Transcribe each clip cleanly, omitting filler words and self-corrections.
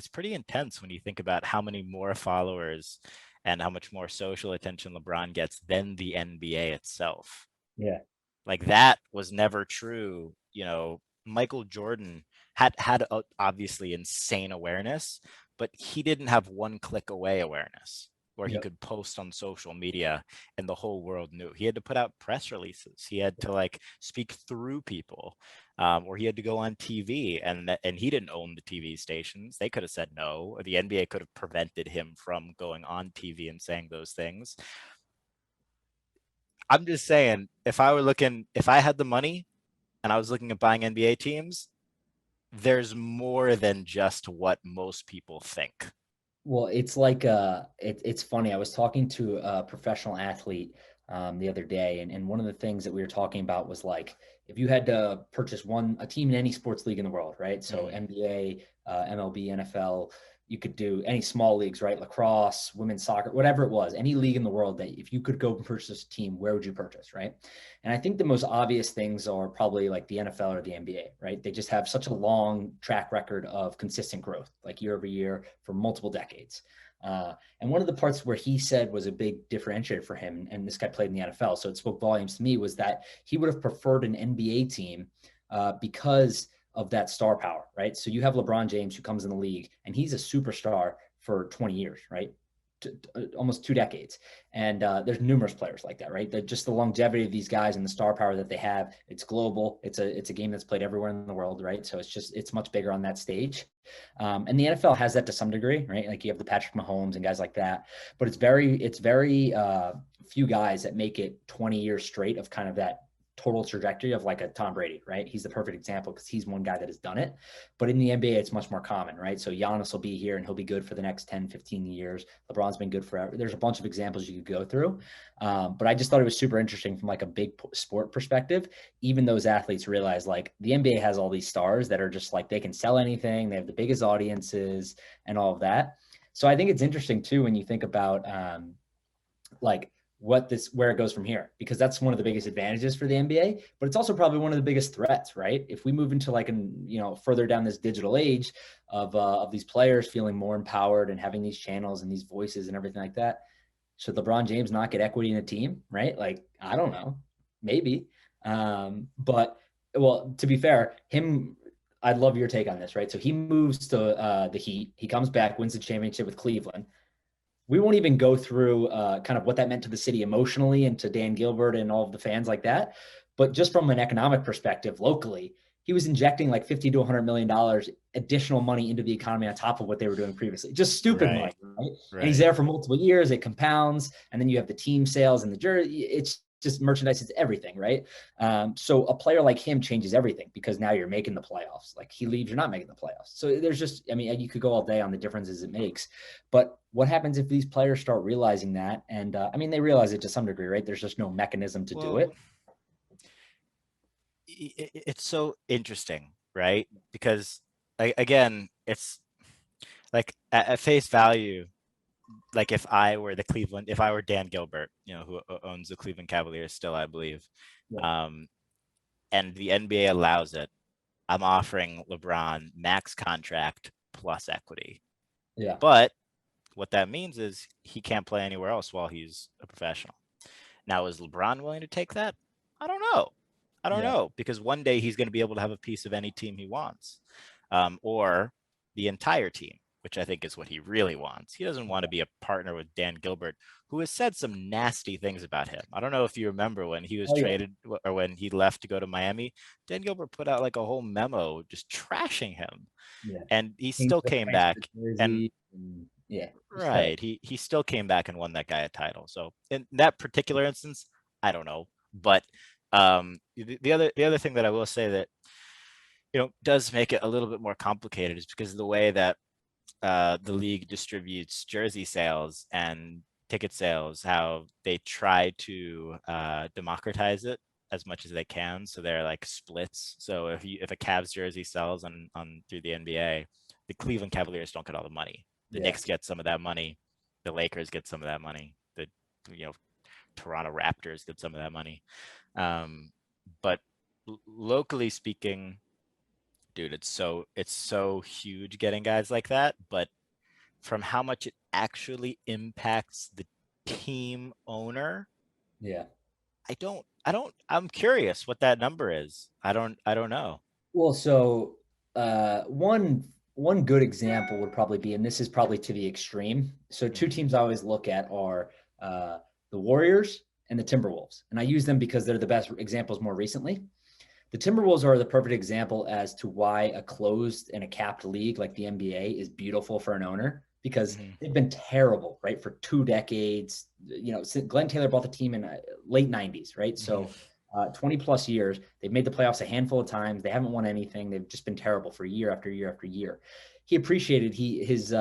it's pretty intense when you think about how many more followers and how much more social attention LeBron gets than the NBA itself. Yeah. Like that was never true. Michael Jordan had obviously insane awareness, but he didn't have one click away awareness where he Yep. could post on social media and the whole world knew. He had to put out press releases. He had to like speak through people, or he had to go on TV, and he didn't own the TV stations. They could have said no, or the NBA could have prevented him from going on TV and saying those things. I'm just saying, if I had the money and I was looking at buying NBA teams, there's more than just what most people think. Well, it's like it's funny. I was talking to a professional athlete the other day, and one of the things that we were talking about was like if you had to purchase a team in any sports league in the world, right? So Mm-hmm. NBA, MLB, NFL, you could do any small leagues, right? Lacrosse, women's soccer, whatever it was, any league in the world that if you could go and purchase a team, where would you purchase, right? And I think the most obvious things are probably like the NFL or the NBA, right? They just have such a long track record of consistent growth, like year over year for multiple decades. And one of the parts where he said was a big differentiator for him, and this guy played in the NFL, so it spoke volumes to me, was that he would have preferred an NBA team because of that star power, right? So you have LeBron James who comes in the league and he's a superstar for 20 years, right? Almost 2 decades. And there's numerous players like that, right? Just the longevity of these guys and the star power that they have. It's global. It's a game that's played everywhere in the world, right? So it's much bigger on that stage. And the NFL has that to some degree, right? Like you have the Patrick Mahomes and guys like that. But it's very few guys that make it 20 years straight of kind of that total trajectory of like a Tom Brady, right? He's the perfect example because he's one guy that has done it. But in the NBA, it's much more common, right? So Giannis will be here and he'll be good for the next 10, 15 years. LeBron's been good forever. There's a bunch of examples you could go through. But I just thought it was super interesting from like a big sport perspective. Even those athletes realize like the NBA has all these stars that are just like they can sell anything. They have the biggest audiences and all of that. So I think it's interesting too when you think about like where it goes from here, because that's one of the biggest advantages for the NBA, but it's also probably one of the biggest threats, right? If we move into like further down this digital age of these players feeling more empowered and having these channels and these voices and everything like that, should LeBron James not get equity in a team, right? Like I don't know, maybe. But well, to be fair, I'd love your take on this, right? So he moves to the Heat, he comes back, wins the championship with Cleveland. We won't even go through kind of what that meant to the city emotionally and to Dan Gilbert and all of the fans like that. But just from an economic perspective, locally, he was injecting like 50 to $100 million additional money into the economy on top of what they were doing previously. Just stupid money, Right, right? And he's right. there for multiple years. It compounds, and then you have the team sales and the jersey. It's just merchandise. It's everything, right? So a player like him changes everything because now you're making the playoffs. Like he leaves, you're not making the playoffs. So there's just, I mean, you could go all day on the differences it makes. But what happens if these players start realizing that? And I mean, they realize it to some degree, right? There's just no mechanism to do Well, it. it's so interesting, right? Because again, it's like at face value, like if I were Dan Gilbert, who owns the Cleveland Cavaliers still, I believe, Yeah. um, and the NBA allows it, I'm offering LeBron max contract plus equity. Yeah. But what that means is he can't play anywhere else while he's a professional. Now, is LeBron willing to take that? I don't know. I don't Yeah. know, because one day he's going to be able to have a piece of any team he wants, or the entire team, which I think is what he really wants. He doesn't want to be a partner with Dan Gilbert, who has said some nasty things about him. I don't know if you remember when he was Oh, yeah. traded or when he left to go to Miami. Dan Gilbert put out like a whole memo just trashing him, Yeah. and he Change still the came transfer back. And jersey. And, yeah. Just terrible. right, he still came back and won that guy a title. So in that particular instance, I don't know, but the other thing that I will say that does make it a little bit more complicated is because of the way that the league distributes jersey sales and ticket sales, how they try to democratize it as much as they can. So they're like splits. So if a Cavs jersey sells on through the NBA, the Cleveland Cavaliers don't get all the money. The Yeah. Knicks get some of that money. The Lakers get some of that money. The you know Toronto Raptors get some of that money. But locally speaking, Dude, it's so huge getting guys like that, but from how much it actually impacts the team owner, Yeah. I'm curious what that number is. I don't know. Well, so one good example would probably be, and this is probably to the extreme. So two Hmm. teams I always look at are the Warriors and the Timberwolves, and I use them because they're the best examples more recently. The Timberwolves are the perfect example as to why a closed and a capped league like the NBA is beautiful for an owner because Hmm. they've been terrible, right, for 2 decades. Glenn Taylor bought the team in late '90s, right? Hmm. So 20 plus years. They've made the playoffs a handful of times. They haven't won anything. They've just been terrible for year after year after year. He appreciated his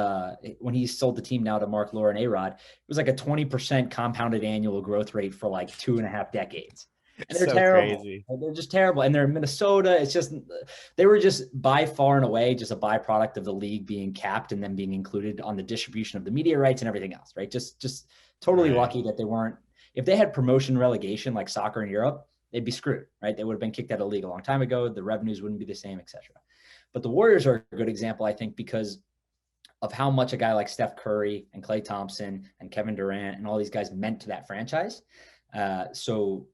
when he sold the team now to Mark Lore and A-Rod, it was like a 20% compounded annual growth rate for like 2.5 decades. And they're So terrible. crazy. They're just terrible. And they're in Minnesota. It's just, they were just by far and away just a byproduct of the league being capped and then being included on the distribution of the media rights and everything else, right? Just totally Right. lucky that they weren't, if they had promotion relegation like soccer in Europe, they'd be screwed, right? They would have been kicked out of the league a long time ago. The revenues wouldn't be the same, etc. But the Warriors are a good example, I think, because of how much a guy like Steph Curry and Klay Thompson and Kevin Durant and all these guys meant to that franchise. So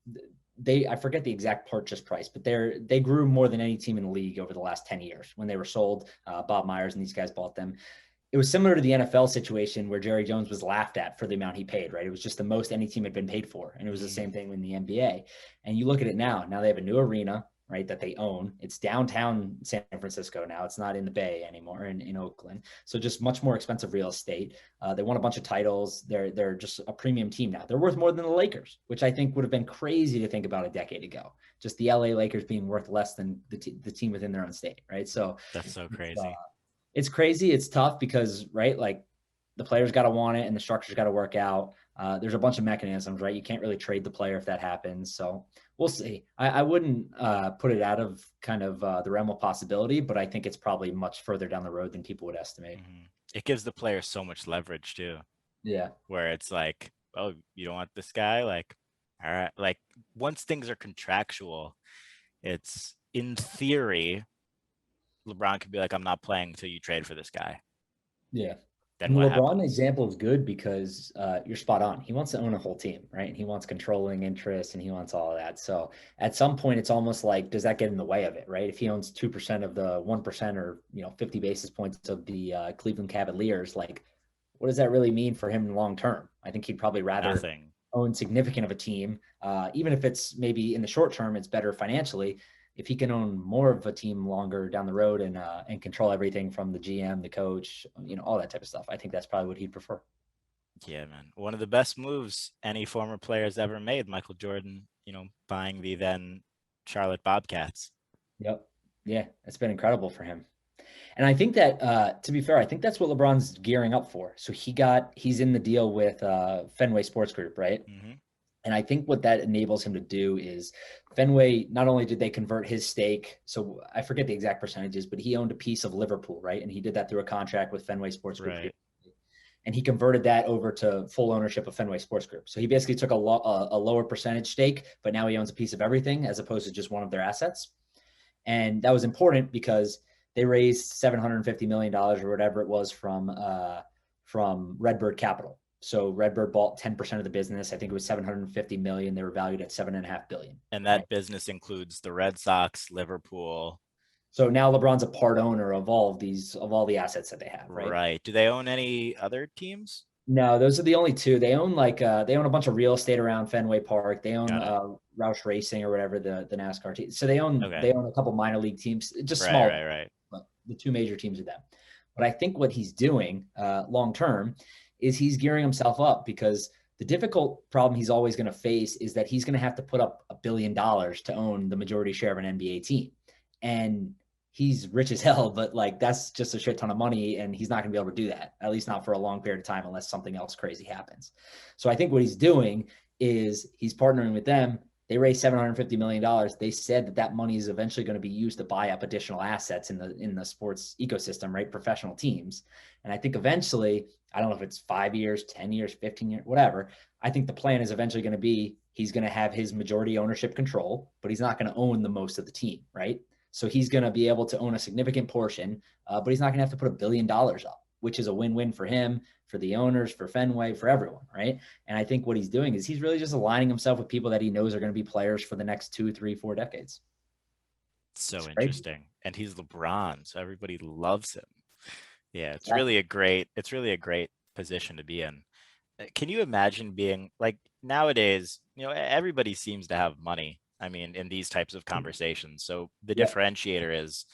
I forget the exact purchase price, but they grew more than any team in the league over the last 10 years when they were sold. Bob Myers and these guys bought them. It was similar to the NFL situation where Jerry Jones was laughed at for the amount he paid, right? It was just the most any team had been paid for. And it was the Hmm. same thing in the NBA. And you look at it now, they have a new arena, right, that they own. It's downtown San Francisco now. It's not in the Bay anymore in Oakland. So just much more expensive real estate. They won a bunch of titles. They're just a premium team now. They're worth more than the Lakers, which I think would have been crazy to think about a decade ago. Just the LA Lakers being worth less than the team within their own state, right? So That's so it's, crazy. it's crazy. It's tough because, right, like the players got to want it and the structure's got to work out. There's a bunch of mechanisms, right? You can't really trade the player if that happens. So we'll see. I wouldn't put it out of kind of the realm of possibility, but I think it's probably much further down the road than people would estimate. Hmm. It gives the player so much leverage too, Yeah. where it's like, oh, you don't want this guy? Like, all right. Like once things are contractual, it's in theory, LeBron could be like, I'm not playing until you trade for this guy. Yeah. Then And the what LeBron happens? example is good because you're spot on. He wants to own a whole team, right? And he wants controlling interest and he wants all of that. So at some point, it's almost like, does that get in the way of it, right? If he owns 2% of the 1% or 50 basis points of the Cleveland Cavaliers, like, what does that really mean for him long term? I think he'd probably rather Nothing. own significant of a team, even if it's maybe in the short term, it's better financially. If he can own more of a team longer down the road and control everything from the GM, the coach, all that type of stuff, I think that's probably what he'd prefer. Yeah, man. One of the best moves any former player has ever made, Michael Jordan, buying the then Charlotte Bobcats. Yep. Yeah, it's been incredible for him. And I think that, to be fair, I think that's what LeBron's gearing up for. So he's in the deal with Fenway Sports Group, right? Hmm. And I think what that enables him to do is Fenway, not only did they convert his stake, so I forget the exact percentages, but he owned a piece of Liverpool, right? And he did that through a contract with Fenway Sports Group here. Right. And he converted that over to full ownership of Fenway Sports Group. So he basically took a lower percentage stake, but now he owns a piece of everything as opposed to just one of their assets. And that was important because they raised $750 million or whatever it was from Redbird Capital. So Redbird bought 10% of the business. I think it was 750 million. They were valued at 7.5 billion. And Right. that business includes the Red Sox, Liverpool. So now LeBron's a part owner of all the assets that they have, right? Right. Do they own any other teams? No, those are the only two. They own they own a bunch of real estate around Fenway Park. They own Got it. Roush Racing or whatever the NASCAR team. So Okay. they own a couple minor league teams, just Right, small, right, right. but the two major teams are them. But I think what he's doing long term is he's gearing himself up because the difficult problem he's always going to face is that he's going to have to put up $1 billion to own the majority share of an NBA team. And he's rich as hell, but like that's just a shit ton of money. And he's not going to be able to do that, at least not for a long period of time, unless something else crazy happens. So I think what he's doing is he's partnering with them. They raised $750 million. They said that money is eventually going to be used to buy up additional assets in the sports ecosystem, right? Professional teams. And I think eventually, I don't know if it's 5 years, 10 years, 15 years, whatever. I think the plan is eventually going to be he's going to have his majority ownership control, but he's not going to own the most of the team, right? So he's going to be able to own a significant portion, but he's not going to have to put $1 billion up, which is a win-win for him, for the owners, for Fenway, for everyone, right? And I think what he's doing is he's really just aligning himself with people that he knows are going to be players for the next 2, 3, 4 decades. So It's crazy. interesting. And he's LeBron, so everybody loves him. Yeah, Exactly. it's really a great position to be in. Can you imagine being like nowadays, everybody seems to have money. I mean, in these types of conversations. So the Yep. differentiator is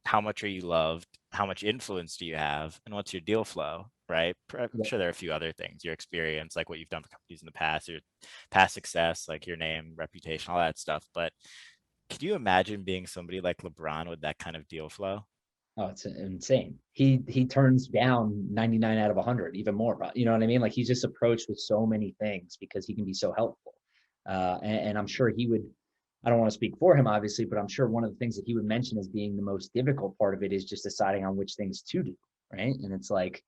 how much are you loved? How much influence do you have? And what's your deal flow, right? I'm Yep. sure there are a few other things, your experience, like what you've done for companies in the past, your past success, like your name, reputation, all that stuff. But could you imagine being somebody like LeBron with that kind of deal flow? Oh, it's insane. He turns down 99 out of 100, even more. You know what I mean? Like he's just approached with so many things because he can be so helpful. And I'm sure he would. I don't want to speak for him, obviously, but I'm sure one of the things that he would mention as being the most difficult part of it is just deciding on which things to do, right? And it's like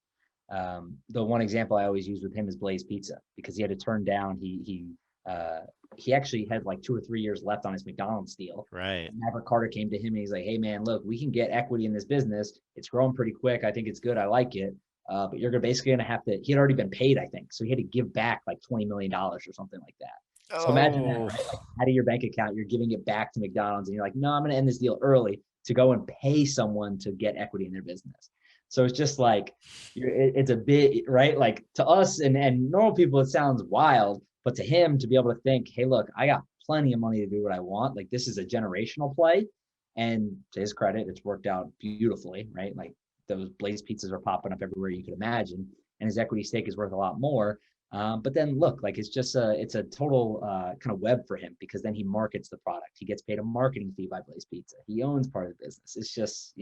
the one example I always use with him is Blaze Pizza because he had to turn down. He actually had like 2 or 3 years left on his McDonald's deal. Right. And Maverick Carter came to him and he's like, "Hey man, look, we can get equity in this business. It's growing pretty quick. I think it's good. I like it. But you're basically going to have to." He had already been paid, I think, so he had to give back like $20 million or something like that. So imagine that, Oh, right? Like out of your bank account, you're giving it back to McDonald's, and you're like, "No, I'm going to end this deal early to go and pay someone to get equity in their business." So it's just like it's a bit right. Like to us and normal people, it sounds wild, but to him, to be able to think, "Hey, look, I got plenty of money to do what I want. Like this is a generational play." And to his credit, it's worked out beautifully, right? Like those Blaze pizzas are popping up everywhere you could imagine, and his equity stake is worth a lot more. But then look, like it's a total kind of web for him because then he markets the product. He gets paid a marketing fee by Blaze Pizza. He owns part of the business. It's just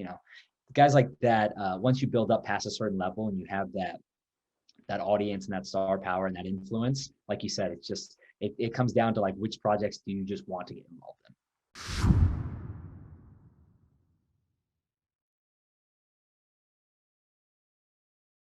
guys like that. Once you build up past a certain level and you have that audience and that star power and that influence, like you said, it's just it comes down to like which projects do you just want to get involved